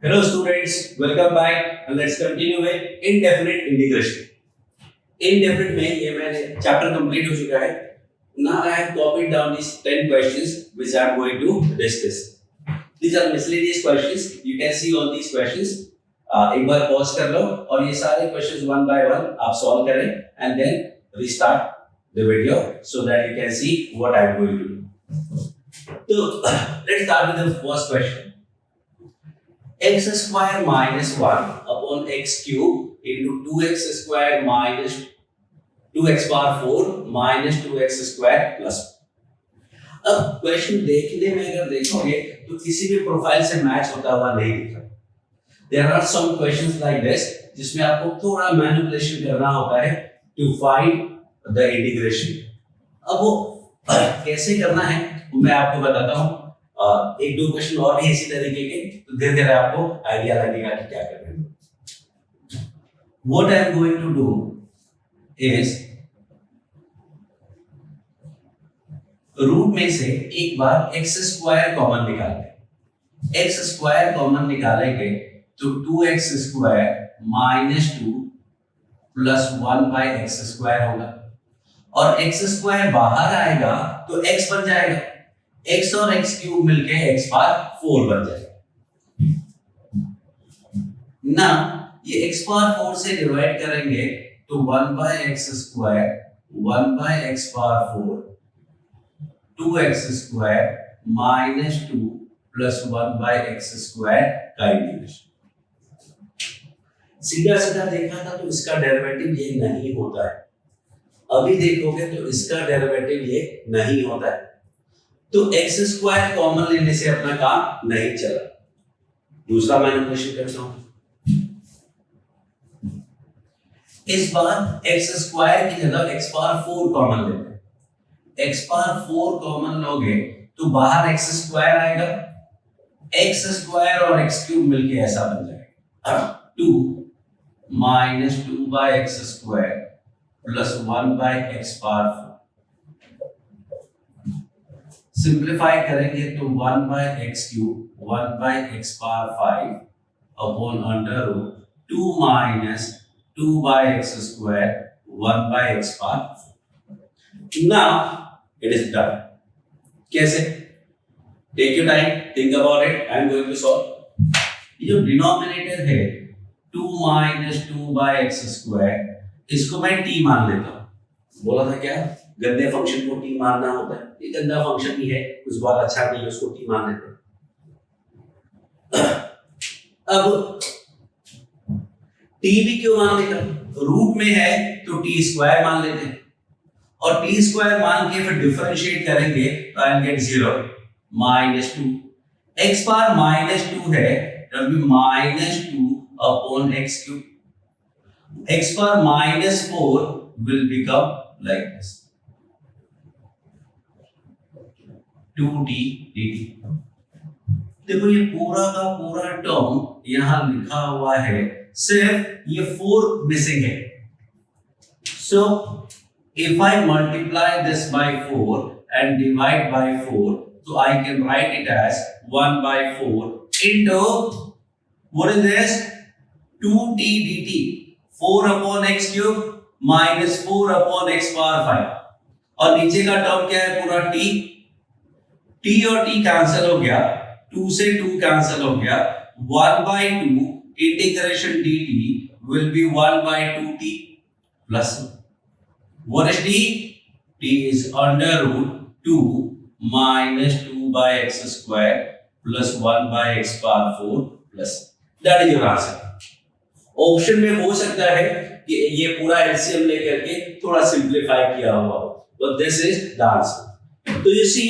Hello students, welcome back and let's continue with indefinite integration. Indefinite में ये मैंने chapter complete हो चुका है. Now I have copied down these 10 questions which I am going to discuss. These are miscellaneous questions. You can see all these questions. एक बार pause कर लो और ये सारे questions one by one आप solve करें and then restart the video so that you can see what I am going to do. So let's start with the first question. X square minus 1 upon x cube into 2x square minus 2x power 4 minus 2x square plus. अब question देखने में अगर देखोगे तो किसी भी profile से match होता हुआ नहीं दिख रहा. There are some questions like this जिसमें आपको थोड़ा मैनिपुलेशन करना होता है to find the integration. अब वो कैसे करना है मैं आपको बताता हूँ. एक दो क्वेश्चन और भी इसी तरीके के तो धीरे धीरे आपको आइडिया लगेगा कि क्या करना है. What I am going to do is root में से एक बार x स्क्वायर कॉमन निकालते हैं. x स्क्वायर कॉमन निकालेंगे तो 2x square minus 2 plus 1 by x square होगा और x स्क्वायर बाहर आएगा तो x बन जाएगा. x और x क्यूब मिलके x पावर 4 बन जाएगा. ना ये x पावर 4 से डिवाइड करेंगे तो 1 by x square 1 by x power 4 2x square minus 2 plus 1 by x square का इंटीग्रेशन. सीधा सीधा देखा था तो इसका डेरिवेटिव ये नहीं होता है. अभी देखोगे तो इसका डेरिवेटिव ये नहीं होता है. तो x स्क्वायर कॉमन लेने से अपना काम नहीं चला. दूसरा मैनिपुलेशन करता हूं. इस बार x स्क्वायर की जगह x पावर 4 कॉमन लेते हैं. x पावर 4 कॉमन लोगे तो बाहर x स्क्वायर आएगा. x स्क्वायर और x क्यूब मिलके ऐसा बन जाएगा 2 minus 2 by x square plus 1 by x power 4. Simplify करेंगे तो 1 by x cube 1 by x power 5 upon under root 2 minus 2 by x square 1 by x power 4. Now it is done. कैसे? Take your time, think about it. I am going to solve. ये जो denominator है 2 minus 2 by x square इसको मैं t मान लेता हूं. बोला था क्या गंदे फंक्शन को t मानना होता है. ये गंदा फंक्शन ही है, कुछ बहुत अच्छा नहीं है, उसको t मान लेते हैं. अब t भी क्यों मान लेता हूं? रूट में है तो t स्क्वायर मान लेते हैं और t स्क्वायर मान के फिर डिफरेंशिएट करेंगे तो आई will gate 0 minus 2 x power minus 2 है तो भी minus 2 upon x cube. x power minus 4 will become like this 2t dt. देखो ये पूरा का पूरा टर्म यहां लिखा हुआ है, सिर्फ ये 4 मिसिंग है. So if I multiply this by 4 and divide by 4 so I can write it as 1 by 4 into what is this 2t dt 4 upon x cube minus 4 upon x power 5 और नीचे का टर्म क्या है पूरा t. t और t cancel हो गया, 2 से 2 कैंसिल हो गया. 1 by 2 integration dt will be 1 by 2t plus what is t? t is under root 2 minus 2 by x square plus 1 by x power 4 plus. That is your answer. Option में हो सकता है कि ये पूरा एलसीएम लेकर के थोड़ा सिंपलीफाई किया हुआ हो, but this is the answer. तो यू सी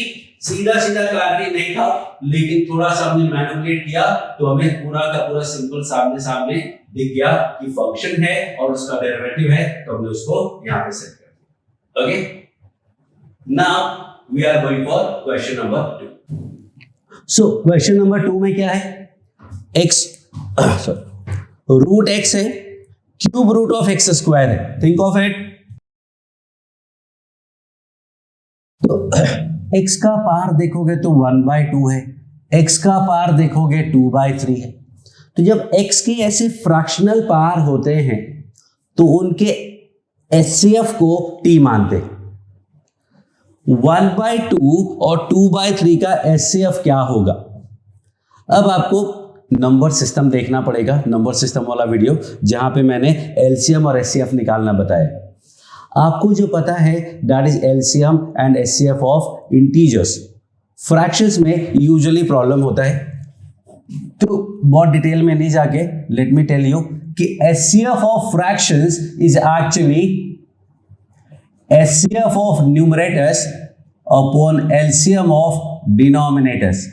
सीधा सीधा कार्य नहीं था, लेकिन थोड़ा सा हमने मैनिपुलेट किया तो हमें पूरा का पूरा सिंपल सामने सामने दिख गया कि फंक्शन है और उसका डेरिवेटिव है, तो हमने उसको यहां पे सेट कर दिया. Okay, now we are going for question number 2. So question number 2 में क्या है? x रूट x है, cube root of x square है. Think of it. तो x का पावर देखोगे तो 1/2 है, x का पावर देखोगे 2/3 है. तो जब x के ऐसे फ्रैक्शनल पावर होते हैं तो उनके HCF को t मानते हैं। 1/2 और 2/3 का HCF क्या होगा? अब आपको नंबर सिस्टम देखना पड़ेगा, नंबर सिस्टम वाला वीडियो जहां पे मैंने LCM और HCF निकालना बताया। आपको जो पता है that is LCM and HCF of integers. Fractions में यूजुअली प्रॉब्लम होता है, तो बहुत डिटेल में नहीं जाके लेट मी टेल यू कि HCF of fractions is actually HCF of numerators upon LCM of denominators.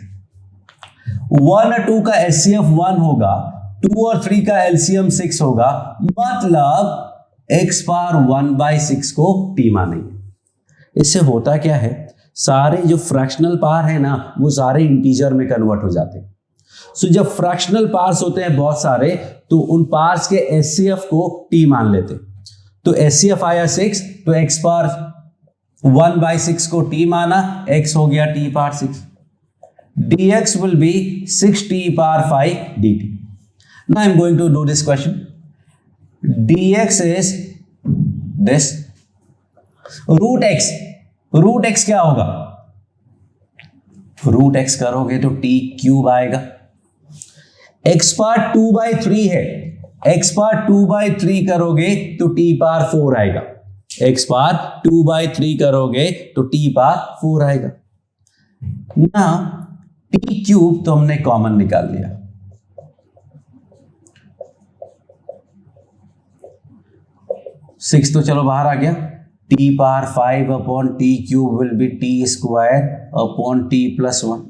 1 और 2 का HCF 1 होगा, 2 और 3 का LCM 6 होगा, मतलब x पावर 1/6 को t मानेंगे। इससे होता क्या है, सारे जो फ्रैक्शनल पावर है ना वो सारे इंटीजर में कन्वर्ट हो जाते हैं। सो जब फ्रैक्शनल पार्ट्स होते हैं बहुत सारे तो उन पार्ट्स के HCF को t मान लेते। तो HCF आया 6, तो x पावर 1/6 को t माना, x हो गया t power 6। dx will be 6t power 5 dt. Now I am going to do this question. dx is this root x. root x क्या होगा? root x करोगे तो t क्यूब आएगा। x power 2/3 है, x power 2/3 करोगे तो t power 4 आएगा। x power 2/3 करोगे तो t पावर 4 आएगा ना। t क्यूब तो हमने कॉमन निकाल लिया, सिक्स तो चलो बाहर आ गया। t power 5 upon t cube will be t square upon t plus 1।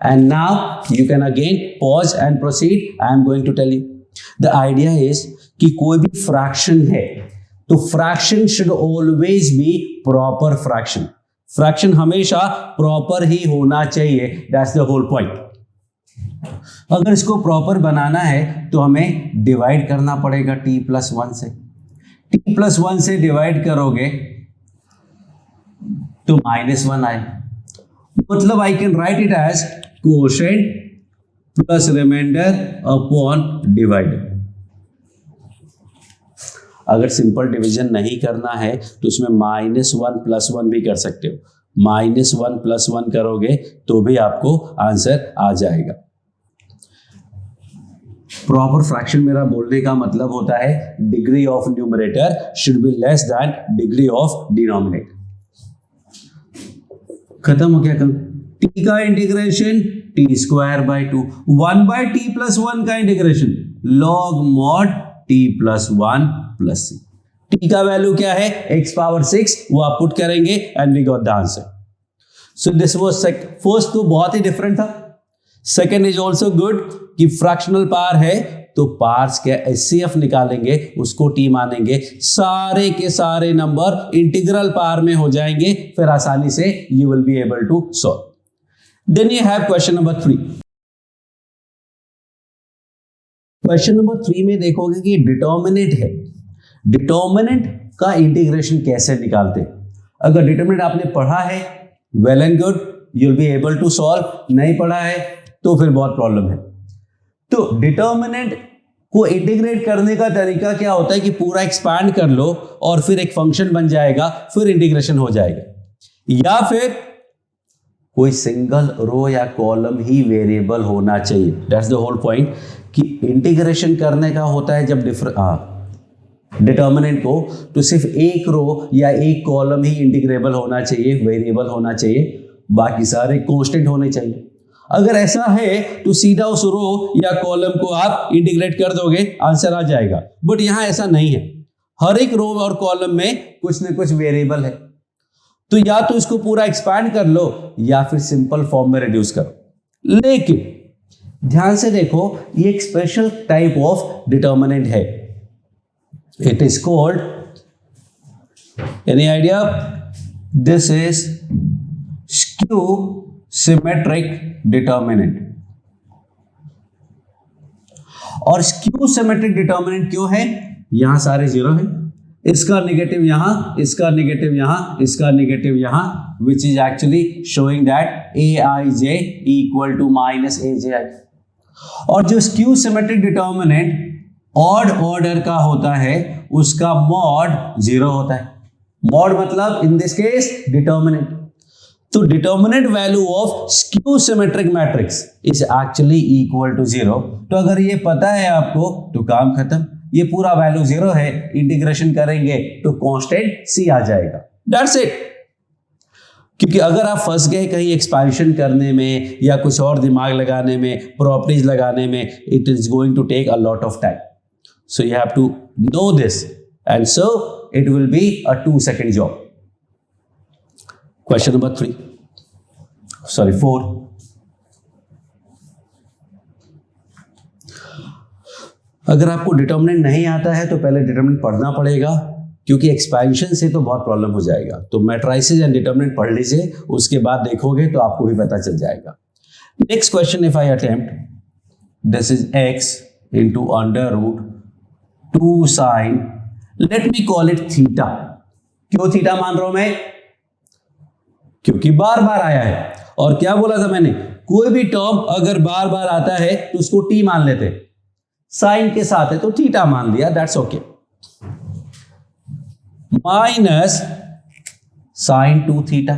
And now you can again pause and proceed. I am going to tell you. The idea is कि कोई भी fraction है तो fraction should always be proper fraction. Fraction हमेशा proper ही होना चाहिए. That's the whole point. अगर इसको proper बनाना है तो हमें divide करना पड़ेगा t plus 1 से। t plus 1 से divide करोगे तो -1 आए। मतलब I can write it as quotient plus remainder upon divider। अगर सिंपल डिवीजन नहीं करना है तो इसमें -1 + 1 भी कर सकते हो। -1 + 1 करोगे तो भी आपको आंसर आ जाएगा। प्रॉपर फ्रैक्शन मेरा बोलने का मतलब होता है degree of numerator should be less than degree of denominator. खत्म हो गया काम। t का integration t square by 2, 1/t + 1 का integration log mod t + 1 + c। t का वैल्यू क्या है? x पावर 6, वो आप पुट करेंगे and we got the answer. So this was first तो बहुत ही डिफरेंट था। सेकेंड इज ऑल्सो गुड कि फ्रैक्शनल पावर है तो पार्ट्स के HCF निकालेंगे, उसको t मानेंगे, सारे के सारे नंबर इंटीग्रल पावर में हो जाएंगे, फिर आसानी से you will be able to solve. Then you have question number 3। Question number 3 में देखोगे कि डिटर्मिनेंट है। डिटर्मिनेंट का इंटीग्रेशन कैसे निकालते हैं? अगर डिटर्मिनेंट आपने पढ़ा है well and good, you will be able to solve. नहीं पढ़ा है तो फिर बहुत प्रॉब्लम है। तो डिटर्मिनेंट को इंटीग्रेट करने का तरीका क्या होता है कि पूरा एक्सपैंड कर लो और फिर एक फंक्शन बन जाएगा, फिर इंटीग्रेशन हो जाएगा। या फिर कोई सिंगल रो या कॉलम ही वेरिएबल होना चाहिए। दैट्स द होल पॉइंट कि इंटीग्रेशन करने का होता है जब डिटर्मिनेंट को तो सिर्फ एक रो या एक कॉलम ही इंटीग्रेबल होना चाहिए, वेरिएबल होना चाहिए, बाकी सारे कांस्टेंट होने चाहिए। अगर ऐसा है तो सीधा उस रो या कॉलम को आप इंटीग्रेट कर दोगे, आंसर आ जाएगा। बट यहां ऐसा नहीं है, हर एक रो और कॉलम में कुछ ना कुछ वेरिएबल है। तो या तो इसको पूरा एक्सपैंड कर लो या फिर सिंपल फॉर्म में रिड्यूस करो। लेकिन ध्यान से देखो, ये एक स्पेशल टाइप ऑफ डिटर्मिनेंट है। It is called, any idea? This is skew symmetric determinant. और स्क्यू सिमेट्रिक डिटर्मिनेंट क्यों है? यहां सारे जीरो है, इसका नेगेटिव यहां, इसका नेगेटिव यहां, इसका नेगेटिव यहां, which is actually showing that aij equal to -aj। और जो skew symmetric determinant odd order का होता है उसका मॉड 0 होता है। मॉड मतलब इन दिस केस डिटर्मिनेंट। तो determinant value of skew symmetric matrix is actually equal to 0। तो अगर ये पता है आपको तो काम खत्म, ये पूरा वैल्यू 0 है, इंटीग्रेशन करेंगे तो कांस्टेंट c आ जाएगा, दैट्स इट। क्योंकि अगर आप फंस गए कहीं एक्सपेंशन करने में या कुछ और दिमाग लगाने में, प्रॉपर्टीज लगाने में, it is going to take a lot of time. So you have to know this and so it will be a 2 second job. Question number 4। अगर आपको डिटर्मिनेंट नहीं आता है तो पहले डिटर्मिनेंट पढ़ना पड़ेगा, क्योंकि एक्सपेंशन से तो बहुत प्रॉब्लम हो जाएगा। तो मैट्राइसेस एंड डिटर्मिनेंट पढ़ लीजिए, उसके बाद देखोगे तो आपको भी पता चल जाएगा। Next question, if I attempt, this is x into under root 2 sine, let me call it theta. क्यों थीटा मान रहा हूं मैं? क्योंकि बार बार आया है। और क्या बोला था मैंने, कोई भी टर्म अगर बार बार आता है तो उसको t मान लेते, साइन के साथ है तो थीटा मान लिया, that's okay. Minus sine 2 theta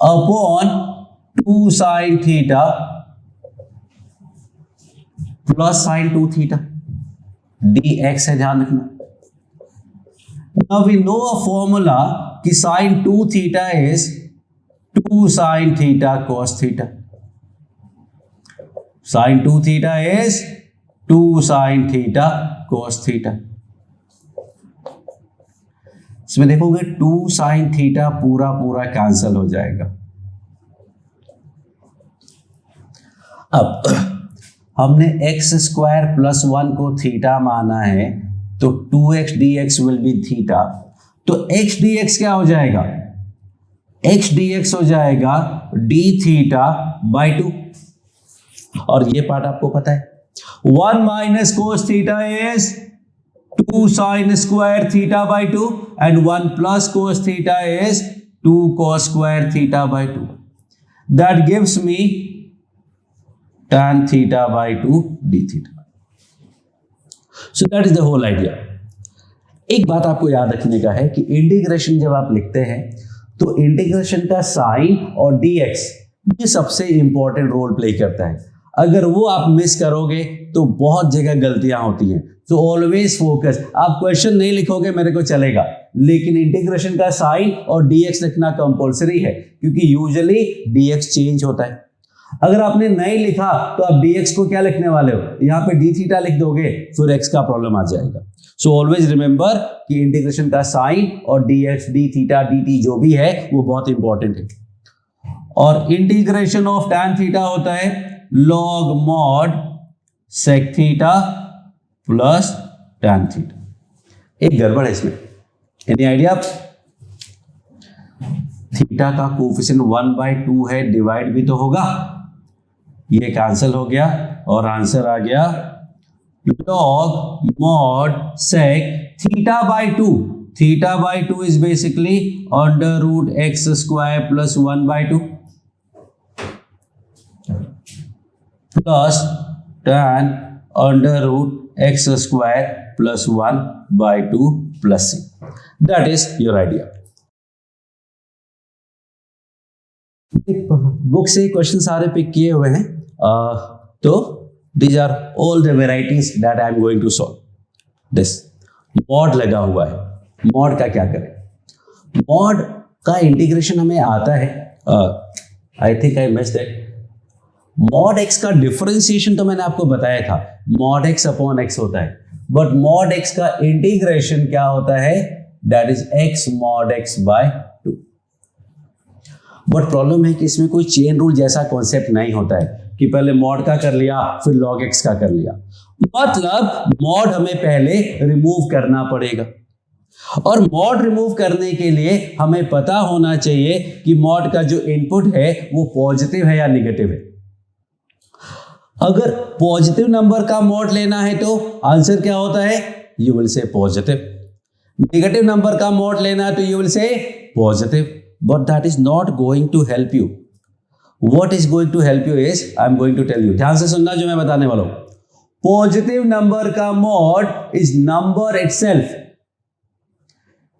upon 2 sine theta plus sine 2 theta dx है, ध्यान रखना। Now we know a formula कि sine 2 theta is 2 sine theta cos theta. Sine 2 theta is 2 sine theta cos theta. इसमें देखोगे 2 sine theta पूरा पूरा cancel हो जाएगा। अब हमने x स्क्वायर प्लस 1 को थीटा माना है, तो 2x dx will be theta. तो x dx क्या हो जाएगा? x dx हो जाएगा d थीटा बाई 2। और ये पार्ट आपको पता है, 1 minus cos theta is 2 sine square theta by 2 and 1 plus cos theta is 2 cos square theta by 2। That gives me tan theta by 2 d theta. So that is the whole idea. एक बात आपको याद रखने का है कि integration जब आप लिखते हैं तो इंटीग्रेशन का साइन और dx ये सबसे इंपॉर्टेंट रोल प्ले करता है। अगर वो आप मिस करोगे तो बहुत जगह गलतियां होती हैं। तो ऑलवेज फोकस, आप क्वेश्चन नहीं लिखोगे मेरे को चलेगा, लेकिन इंटीग्रेशन का साइन और dx लिखना कंपलसरी है, क्योंकि यूजुअली dx चेंज होता है। अगर आपने नहीं लिखा तो आप dx को क्या लिखने वाले हो, यहां पे d थीटा लिख दोगे, फिर x का प्रॉब्लम आ जाएगा। सो ऑलवेज रिमेंबर कि इंटीग्रेशन का साइन और dx d थीटा dt जो भी है वो बहुत इंपॉर्टेंट है। और इंटीग्रेशन ऑफ tan थीटा होता है log mod sec theta plus tan theta. एक गड़बड़ है इसमें, एनी आइडिया? थीटा का कोफिशिएंट 1/2 है, डिवाइड भी तो होगा, ये कैंसिल हो गया और आंसर आ गया log mod sec theta by 2। Theta by 2 is basically under root x square plus 1/2 plus tan under root x square plus 1/2 plus c। That is your idea. Book से question सारे pick किए हुए हैं, तो these are all the varieties that I am going to solve. this mod लगा हुआ है, mod का क्या करें? mod का इंटीग्रेशन हमें आता है, I think I missed that. mod x का डिफरेंशिएशन तो मैंने आपको बताया था, mod x अपॉन x होता है, बट mod x का इंटीग्रेशन क्या होता है? That is x mod x by 2। But problem है कि इसमें कोई चेन रूल जैसा कॉन्सेप्ट नहीं होता है कि पहले मॉड का कर लिया फिर log x का कर लिया। मतलब मॉड हमें पहले रिमूव करना पड़ेगा, और मॉड रिमूव करने के लिए हमें पता होना चाहिए कि मॉड का जो इनपुट है वो पॉजिटिव है या निगेटिव है। अगर पॉजिटिव नंबर का मॉड लेना है तो आंसर क्या होता है? You will say positive. Negative number का मॉड लेना है तो you will say positive, but that is not going to help you. what is going to help you is I am going to tell you. ध्यान से सुनना जो मैं बताने वाला हूं. पॉजिटिव नंबर का mod is number itself.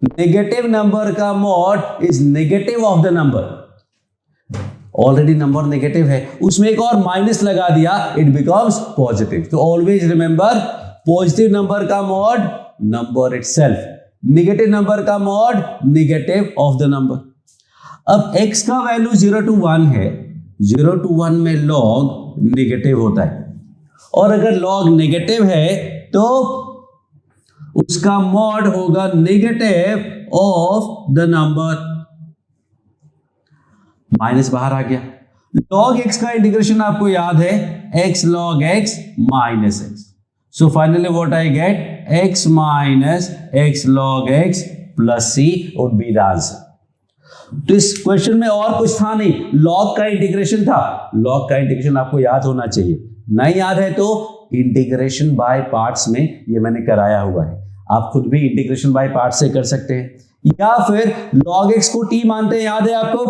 Negative number का mod is negative of the number. Already number negative है, उसमें एक और माइनस लगा दिया, इट बिकम्स पॉजिटिव. तो ऑलवेज रिमेंबर, पॉजिटिव नंबर का mod number itself, negative number का mod negative of the number. अब x का वैल्यू 0 to 1 है. 0 to 1 में लॉग नेगेटिव होता है, और अगर लॉग नेगेटिव है तो उसका मॉड होगा negative of the number. Minus बाहर आ गया. लॉग x का इंटीग्रेशन आपको याद है, x log x minus x. So finally what I get, x minus x log x plus c would be the answer. तो इस क्वेश्चन में और कुछ था नहीं, लॉग का इंटीग्रेशन था. लॉग का इंटीग्रेशन आपको याद होना चाहिए. नहीं याद है तो इंटीग्रेशन बाय पार्ट्स में ये मैंने कराया हुआ है. आप खुद भी इंटीग्रेशन बाय पार्ट्स से कर सकते हैं, या फिर log x को t मानते हैं, याद है आपको,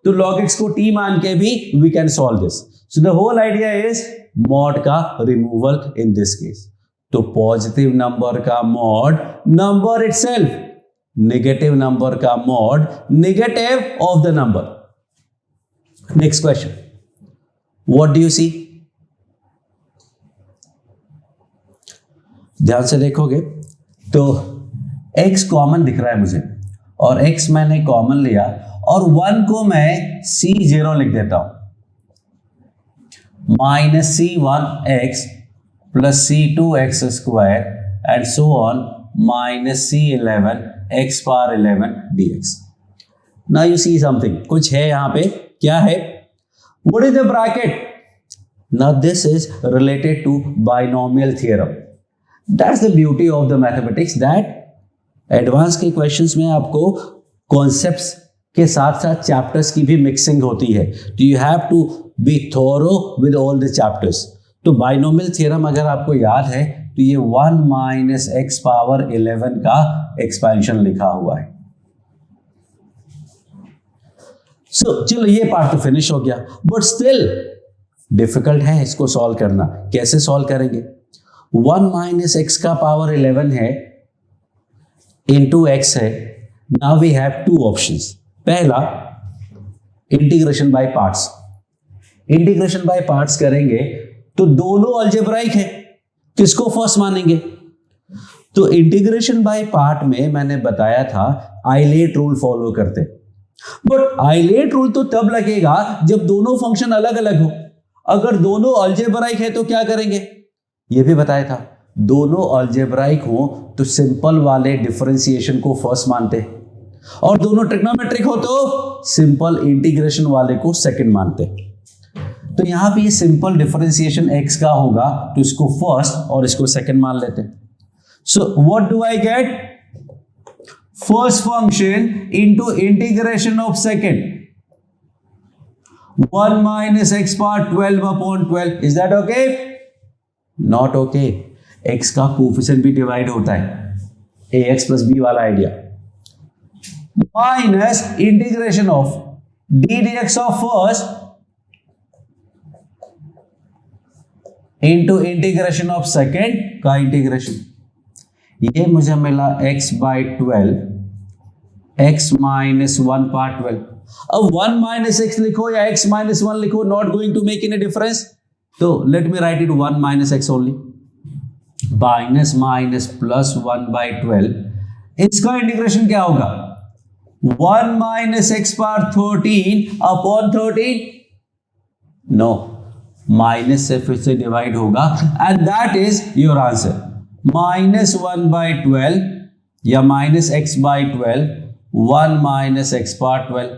तो log x को t मान के भी we can solve this. So the whole idea is mod का रिमूवल इन दिस केस. तो पॉजिटिव नंबर का mod number itself, negative number का mod negative of the number. Next question, what do you see? ध्यान से देखोगे तो x common दिख रहा है मुझे, और x मैंने कॉमन लिया, और 1 को मैं C0 लिख देता हूं. Minus C1x plus C2x square and so on minus C11 x power 11 dx. Now you see something, कुछ है यहां पे. क्या है? What is the bracket? Now this is related to binomial theorem. That's the beauty of the mathematics, that advance के questions में आपको concepts के साथ साथ चैप्टर्स की भी मिक्सिंग होती है. तो you have to be thorough with all the chapters. तो बाइनोमियल थ्योरम अगर आपको याद है तो ये 1 माइनस एक्स पावर 11 का एक्सपेंशन लिखा हुआ है. सो चलो ये पार्ट तो फिनिश हो गया, बट स्टिल डिफिकल्ट है इसको सॉल्व करना. कैसे सॉल्व करेंगे? 1 माइनस एक्स का पावर 11 है इंटू एक्स है. Now we have two options. पहला, integration by parts. Integration by parts करेंगे तो दोनों अलजेब्राइक है, किसको फर्स्ट मानेंगे? तो इंटीग्रेशन बाय पार्ट में मैंने बताया था आइलेट रूल फॉलो करते, बट आइलेट रूल तो तब लगेगा जब दोनों फंक्शन अलग अलग हो. अगर दोनों अलजेब्राइक है तो क्या करेंगे? यह भी बताया था, दोनों अलजेब्राइक हो तो सिंपल वाले डिफरेंशिएशन को फर्स्ट मानते हैं, और दोनों ट्रिग्नोमेट्रिक हो तो सिंपल इंटीग्रेशन वाले को सेकंड मानते. तो यहां पे ये सिंपल डिफरेंशिएशन x का होगा तो इसको फर्स्ट और इसको सेकंड मान लेते हैं. So what do I get? First function into integration of second, 1 minus x power 12 upon 12. Is that okay? Not okay. x का कोफिशिएंट भी डिवाइड होता है, ax प्लस b वाला idea. Minus integration of d dx of first into integration of second का integration. ये मुझे मिला x by 12, x minus 1 पार 12. अब 1 माइनस x लिखो या x माइनस 1 लिखो, not going to make any difference. तो let me write it 1 minus x only. Minus minus plus 1 by 12. इसका इंटीग्रेशन क्या होगा? 1 minus x power 13 upon 13. No, minus से फिर से डिवाइड होगा and that is your answer. Minus 1 by 12 या minus x by 12, 1 minus x power 12,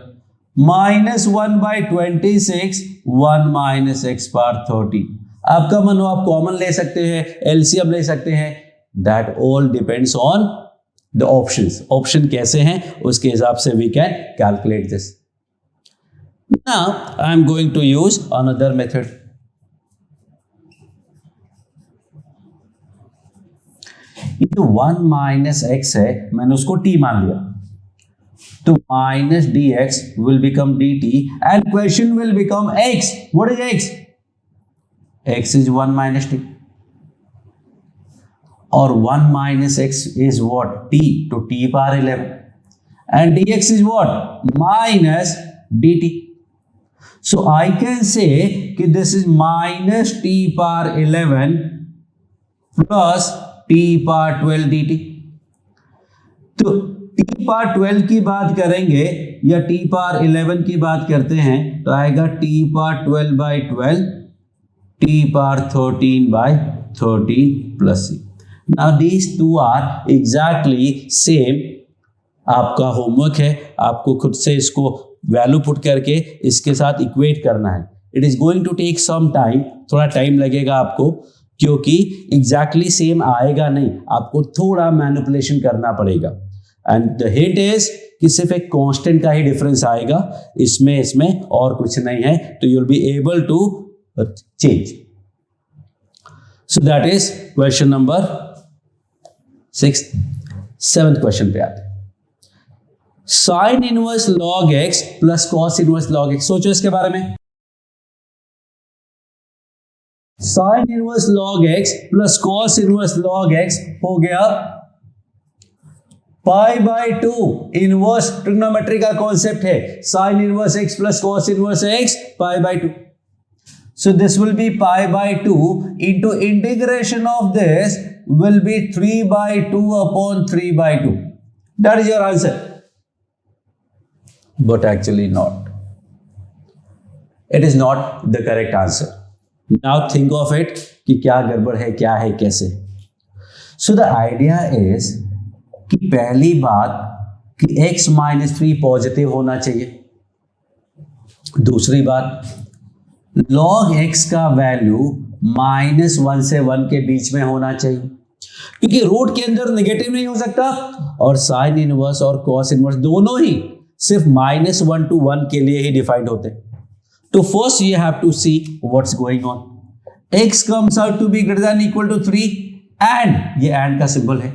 minus 1 by 26, 1 minus x power 30. आपका मन हो आप कॉमन ले सकते हैं, एलसीएम ले सकते हैं. That all depends on the options. Option कैसे हैं उसके हिसाब से we can calculate this. Now I am going to use another method. ये 1 माइनस एक्स है, मैंने उसको t मान लिया. तो minus dx will become dt and question will become x. What is x? X is 1 minus t. Or 1 minus x is what? T. To t power 11. And dx is what? Minus dt. So I can say that this is minus t power 11 plus t power 12 dt. तो t power 12 की बात करेंगे या t power 11 की बात करते हैं तो आएगा t power 12 by 12 t power 13 by 13 plus c. Now these two are exactly same. आपका होमवर्क है, आपको खुद से इसको वैल्यू पुट करके इसके साथ इक्वेट करना है. It is going to take some time, थोड़ा टाइम लगेगा आपको क्योंकि एग्जैक्टली सेम आएगा नहीं, आपको थोड़ा मैनिपुलेशन करना पड़ेगा. एंड द हिंट इज कि सिर्फ एक कांस्टेंट का ही डिफरेंस आएगा, इसमें और कुछ नहीं है, तो you will be able to change. So that is question number 6. 7th question पे आते हैं. Sine inverse log x plus cos inverse log x. सोचो इसके बारे में. Sine inverse log x plus cos inverse log x हो गया pi by 2. Inverse trigonometry का कॉन्सेप्ट है. Sine inverse x plus cos inverse x pi by 2. So this will be pi by 2 into integration of this will be 3 by 2 upon 3 by 2. That is your answer. But actually not. It is not the correct answer. Now think of it कि क्या गड़बड़ है, क्या है, कैसे. So the idea is कि पहली बात कि x minus 3 पॉजिटिव होना चाहिए. दूसरी बात log x का वैल्यू -1 से 1 के बीच में होना चाहिए क्योंकि रूट के अंदर नेगेटिव नहीं हो सकता. और साइन इनवर्स और कॉस इनवर्स दोनों ही सिर्फ -1 to 1 के लिए ही डिफाइंड होते हैं. तो first you have to see what's going on. x comes out to be greater than equal to 3 and ये एंड का सिंबल है.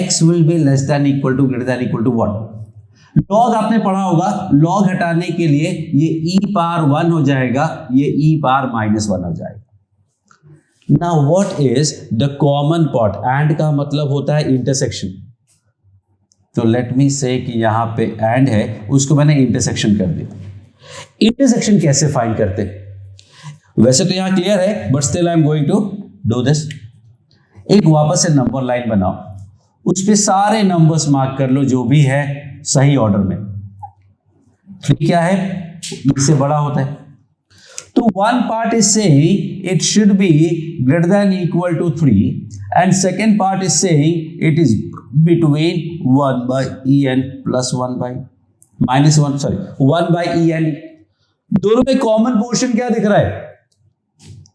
x will be less than equal to greater than equal to 1. Log आपने पढ़ा होगा, log हटाने के लिए ये e पावर 1 हो जाएगा, ये e पावर -1 हो जाएगा. Now what is the common part? and का मतलब होता है इंटरसेक्शन. तो लेट मी से कि यहां पे and है, उसको मैंने इंटरसेक्शन कर दिया. इंटरसेक्शन कैसे फाइंड करते हैं? वैसे तो यहां क्लियर है but still I am going to do this. एक वापस से नंबर लाइन बनाओ, उस पे सारे नंबर्स मार्क कर लो जो भी है सही ऑर्डर में. 3 क्या है? इससे बड़ा होता है. तो one part is saying it should be greater than equal to 3 and second part is saying it is between 1 by en plus 1 by minus 1 sorry 1 by en. दोनों में कॉमन पोर्शन क्या दिख रहा है?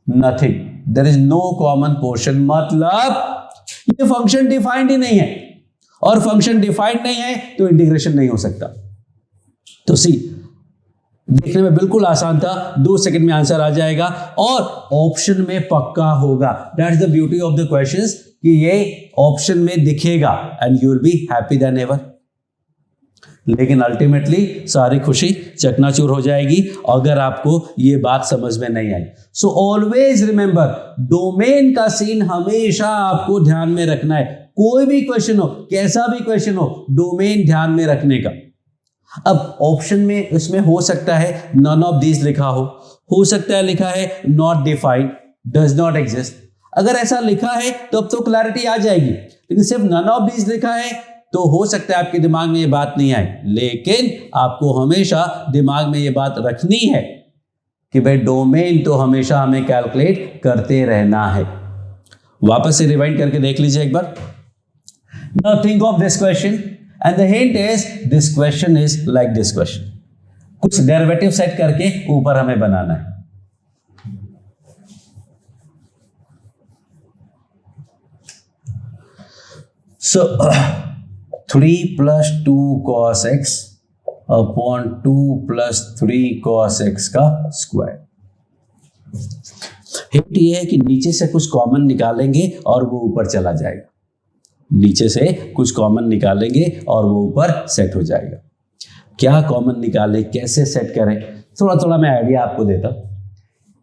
Nothing. There is no common portion. मतलब ये function defined ही नहीं है और फंक्शन डिफाइंड नहीं है तो इंटीग्रेशन नहीं हो सकता. तो सी देखने में बिल्कुल आसान था, 2 सेकंड में आंसर आ जाएगा और ऑप्शन में पक्का होगा. That's the beauty of the questions कि ये ऑप्शन में दिखेगा and you will be happy then ever. लेकिन अल्टीमेटली सारी खुशी चकनाचूर हो जाएगी अगर आपको ये बात समझ में नहीं आई. सो ऑलवेज रिमेंबर, डोमेन का सीन हमेशा आपको ध्यान में रखना है. कोई भी क्वेश्चन हो, कैसा भी क्वेश्चन हो, डोमेन ध्यान में रखने का. अब ऑप्शन में इसमें हो सकता है नन ऑफ दीज लिखा हो सकता है लिखा है not defined, does not exist. अगर ऐसा लिखा है तो अब तो क्लैरिटी आ जाएगी. लेकिन सिर्फ नन ऑफ दीज लिखा है तो हो सकता है आपके दिमाग में ये बात नहीं आए. लेकिन आपको हमेशा दिमाग में ये बात रखनी है कि भाई डोमेन तो हमेशा हमें कैलकुलेट करते रहना है. वापस से रिवाइंड करके देख लीजिए एक बार. Now think of this question and the hint is this question is like this question. कुछ डेरिवेटिव सेट करके ऊपर हमें बनाना है. So 3 plus 2 cos x upon 2 plus 3 cos x का स्क्वायर. हिंट ये है कि नीचे से कुछ कॉमन निकालेंगे और वो ऊपर चला जाएगा. नीचे से कुछ कॉमन निकालेंगे और वो ऊपर सेट हो जाएगा। क्या कॉमन निकालें, कैसे सेट करें, थोड़ा थोड़ा मैं आइडिया आपको देता हूं।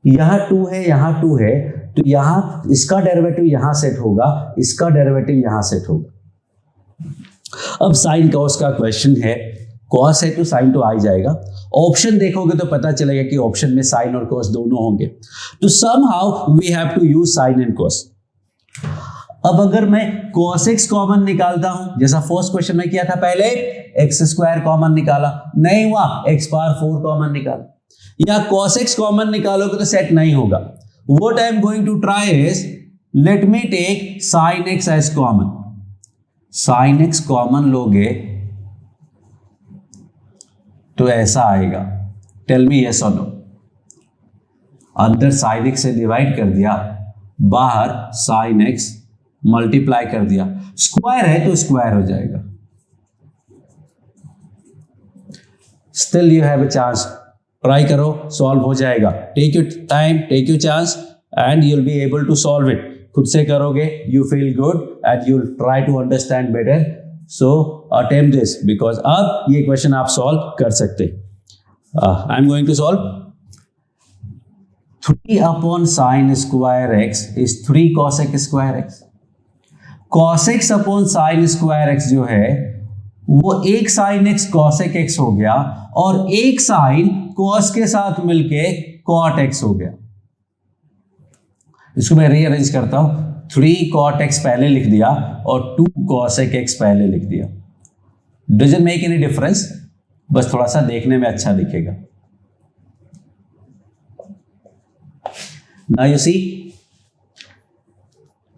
यहाँ 2 है, यहाँ 2 है, तो यहाँ इसका डेरिवेटिव यहाँ सेट होगा, इसका डेरिवेटिव यहाँ सेट होगा। अब साइन कॉस का क्वेश्चन है, कॉस है तो साइन तो आ ही जाएगा। ऑप्शन देखोगे तो पता चलेगा कि ऑप्शन में साइन और कॉस दोनों होंगे, तो somehow we have to use sine and cos. अब अगर मैं cos x कॉमन निकालता हूं, जैसा फर्स्ट क्वेश्चन में किया था, पहले x स्क्वायर कॉमन निकाला, नहीं हुआ, x पावर 4 कॉमन निकाला, या cos x कॉमन निकालोगे तो सेट नहीं होगा। What I am going to try is, let me take sin x as common. sin x common लोगे तो ऐसा आएगा, टेल मी यस और नो। अंदर sin x से डिवाइड कर दिया, बाहर sin x मल्टीप्लाई कर दिया, स्क्वायर है तो स्क्वायर हो जाएगा। Still you have a chance, try करो, सॉल्व हो जाएगा। Take your time, take your chance and you will be able to solve it. खुद से करोगे, you feel good and you will try to understand better. So attempt this, because अब ये question आप solve कर सकते। I am going to solve. 3 upon sine square x is 3 cos x square x. cos x upon sine square x जो है वो एक sign x cos x हो गया, और एक साइन cos के साथ मिलके cot x हो गया। इसको मैं रीअरेंज करता हूं, 3 cot x पहले लिख दिया और 2 cos x पहले लिख दिया। डजंट मेक एनी डिफरेंस, बस थोड़ा सा देखने में अच्छा दिखेगा। Now you see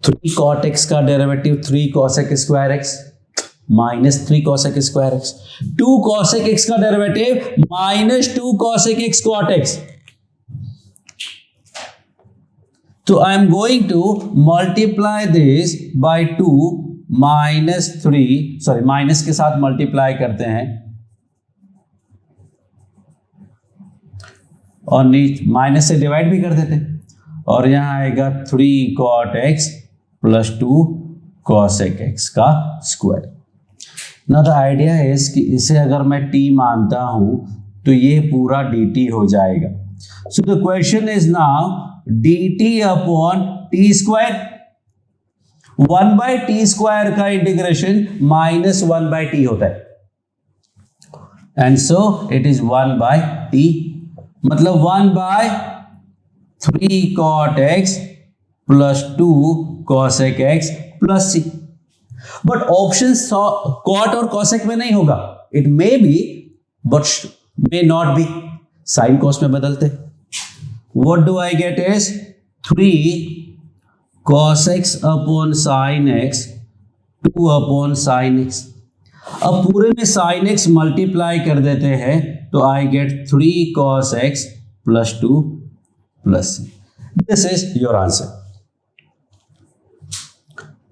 3 cot x का derivative 3 cos x square x minus 3 cos x square x, 2 cos x का derivative minus 2 cos x cot x। तो I am going to multiply this by 2 minus 3, sorry minus के साथ multiply करते हैं और minus से divide भी कर देते हैं, और यहां आएगा 3 cot x plus 2 cos x का स्क्वायर। ना द आइडिया है कि इसे अगर मैं t मानता हूं तो ये पूरा dt हो जाएगा। So the question is now dt upon t square. 1 by t square का इंटीग्रेशन माइनस 1 बाय टी होता है, and so it is 1 by t, मतलब 1 by 3 cot x plus 2 cos x plus c। But option cot और cos x में नहीं होगा, it may be but may not be. Sine cos में बदलते, what do I get is 3 cos x upon sin x 2 upon sin x। अब पूरे में sin x multiply कर देते हैं तो I get 3 cos x plus 2 plus c। This is your answer।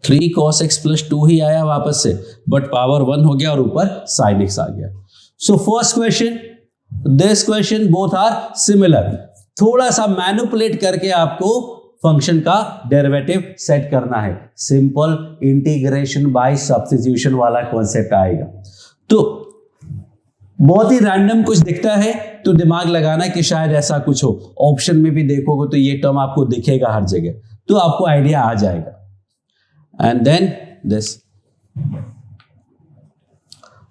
3 cos x plus 2 ही आया वापस से, बट पावर 1 हो गया और ऊपर sin x आ गया। So first question, this question, both are similar. थोड़ा सा मैनिपुलेट करके आपको फंक्शन का डेरिवेटिव सेट करना है, सिंपल इंटीग्रेशन बाय सब्स्टिट्यूशन वाला कॉन्सेप्ट आएगा। तो बहुत ही रैंडम कुछ दिखता है तो दिमाग लगाना कि शायद ऐसा कुछ हो। ऑप्शन में भी देखोगे तो ये टर्म आपको दिखेगा हर जगह, तो आपको आइडिया आ जाएगा। And then this,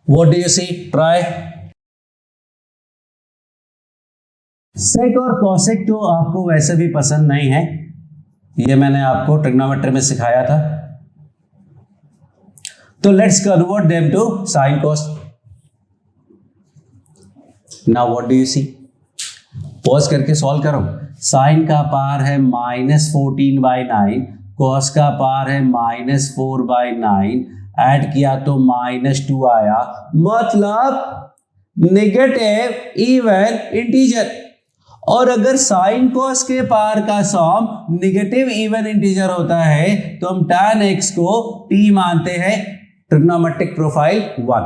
what do you see, try. Sec और कॉसेक तो आपको वैसे भी पसंद नहीं है, ये मैंने आपको ट्रिग्नोमेट्री में सिखाया था। तो let's convert them to sine cos. Now what do you see, pause करके सॉल्व करो। साइन का पावर है -14/9, कॉस का पावर है -4/9, ऐड किया तो -2 आया, मतलब नेगेटिव इवन इंटीजर। और अगर साइन कॉस के पावर का सम नेगेटिव इवन इंटीजर होता है तो हम tan x को t मानते हैं, trigonometric profile 1,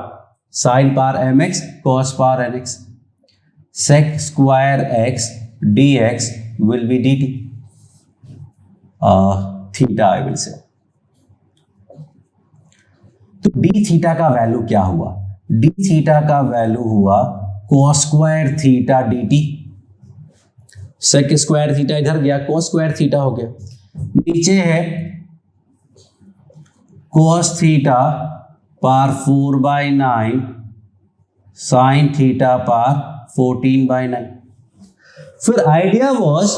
sine power mx cos power nx, sec square x dx will be dt, theta I will say। D theta का वैल्यू क्या हुआ? डी थीटा का वैल्यू हुआ cos square theta dt। Sec square theta इधर गया, cos square theta हो गया। नीचे है cos थीटा पार 4/9 साइन थीटा पार 14/9। फिर आइडिया वाज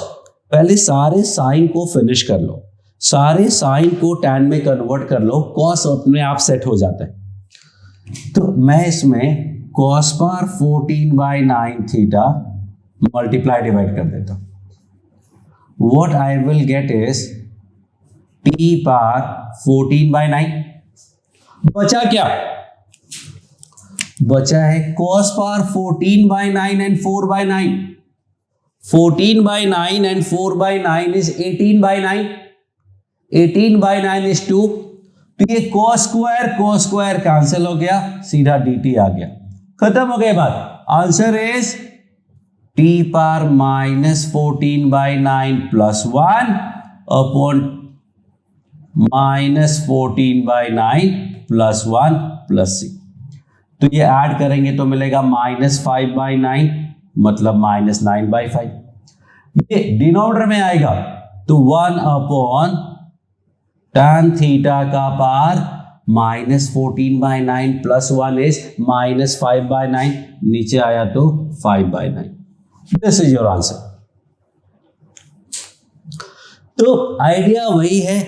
पहले सारे साइन को फिनिश कर लो, सारे साइन को टैन में कन्वर्ट कर लो, cos अपने आप सेट हो जाता है। तो मैं इसमें cos पार 14/9 थीटा मल्टीप्लाई डिवाइड कर देता हूं। What I will get is t पार 14/9। बचा क्या? बचा है cos पार 14/9 एंड 4/9। 14/9 and 4/9 is 18/9। 18/9 इज 2। तो ये cos स्क्वायर कैंसिल हो गया, सीधा dt आ गया, खत्म हो गई बात। आंसर इज t पार -14/9 प्लस 1 अपॉन -14/9 प्लस 1 प्लस 6। तो ये ऐड करेंगे तो मिलेगा -5/9 मतलब -9/5। ये डिनोमिनेटर में आएगा तो 1 अपॉन tan थीटा का पार -14/9 प्लस 1 इज -5/9, नीचे आया तो 5/9। This is your answer. तो आइडिया वही है,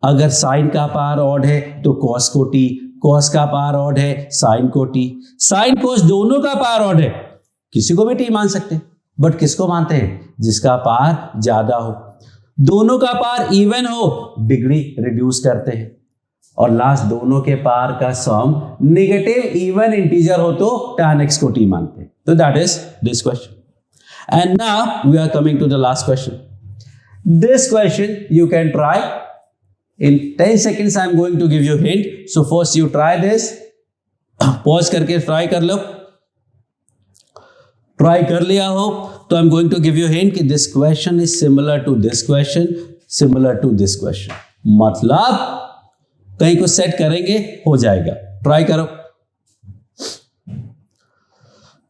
अगर साइन का पावर ऑड है तो कॉस को टी, कॉस का पावर ऑड है साइन को टी, साइन कॉस दोनों का पावर ऑड है, किसी को भी टी मान सकते हैं, बट किसको मानते हैं? जिसका पावर ज्यादा हो। दोनों का पावर इवन हो डिग्री रिड्यूस करते हैं, और लास्ट दोनों के पावर का सम नेगेटिव इवन इंटीजर हो तो tan x को t मानते हैं। तो that is this question. And now we are coming to the last question. This question you can try in 10 seconds. I am going to give you hint. So first you try this. Pause करके try कर लो। Try कर लिया हो तो I am going to give you hint कि this question is similar to this question, similar to this question. मतलब कहीं को सेट करेंगे हो जाएगा। ट्राई करो।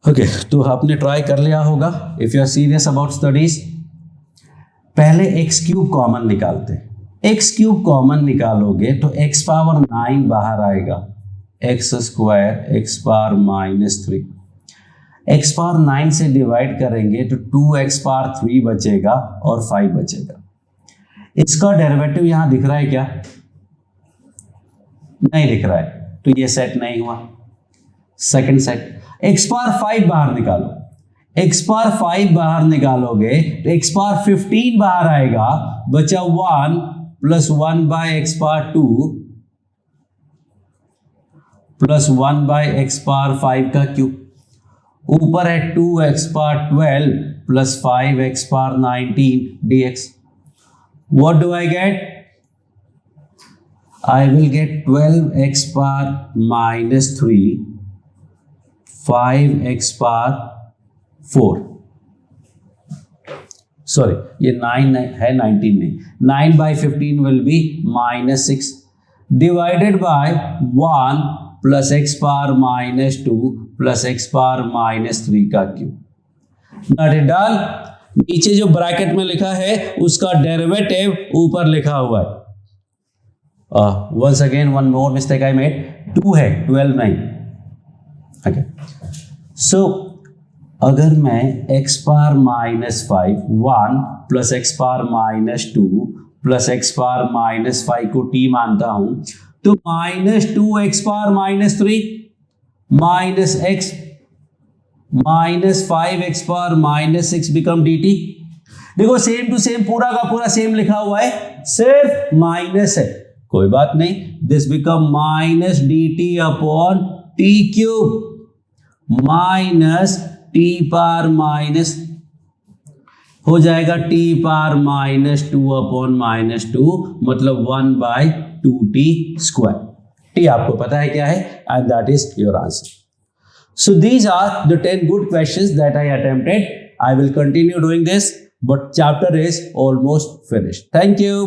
ओके, तो आपने ट्राई कर लिया होगा। If you are serious about studies, पहले x क्यूब कॉमन निकालते हैं। x क्यूब कॉमन निकालोगे तो x पावर 9 बाहर आएगा, x square x power -3, x power 9 से डिवाइड करेंगे तो 2x पावर 3 बचेगा और 5 बचेगा। इसका डेरिवेटिव यहां दिख रहा है क्या? नहीं दिख रहा है, तो ये सेट नहीं हुआ। सेकंड सेट, x पावर 5 बाहर निकालो, x पावर 5 बाहर निकालोगे तो x पावर 15 बाहर आएगा, बचा 1 plus 1 by x power 2 plus 1 by x power 5 का क्यूब, ऊपर है 2x power 12 plus 5x power 19 dx। What do I get? I will get 12x power -3 5x power 4, sorry ये 9 है 19 नहीं, 9 by 15 will be -6 divided by 1 plus x power -2 plus x power -3 का cube. That is done. नीचे जो bracket में लिखा है उसका डेरिवेटिव ऊपर लिखा हुआ है। Once again one more mistake I made, 2 है 12 नहीं। ओके, सो अगर मैं x power -5 1 plus x power -2 plus x power -5 को t मानता हूं तो -2x power -3 minus x -5x power -6 become dt। देखो सेम टू सेम पूरा का पूरा सेम लिखा हुआ है, सिर्फ माइनस है, कोई बात नहीं। This become minus dt upon t cube minus t power minus हो जाएगा t पावर -2 अपॉन -2 मतलब 1/2t स्क्वायर। t आपको पता है क्या है, and that is your answer. So these are the 10 good questions that I attempted. I will continue doing this, but chapter is almost finished. Thank you.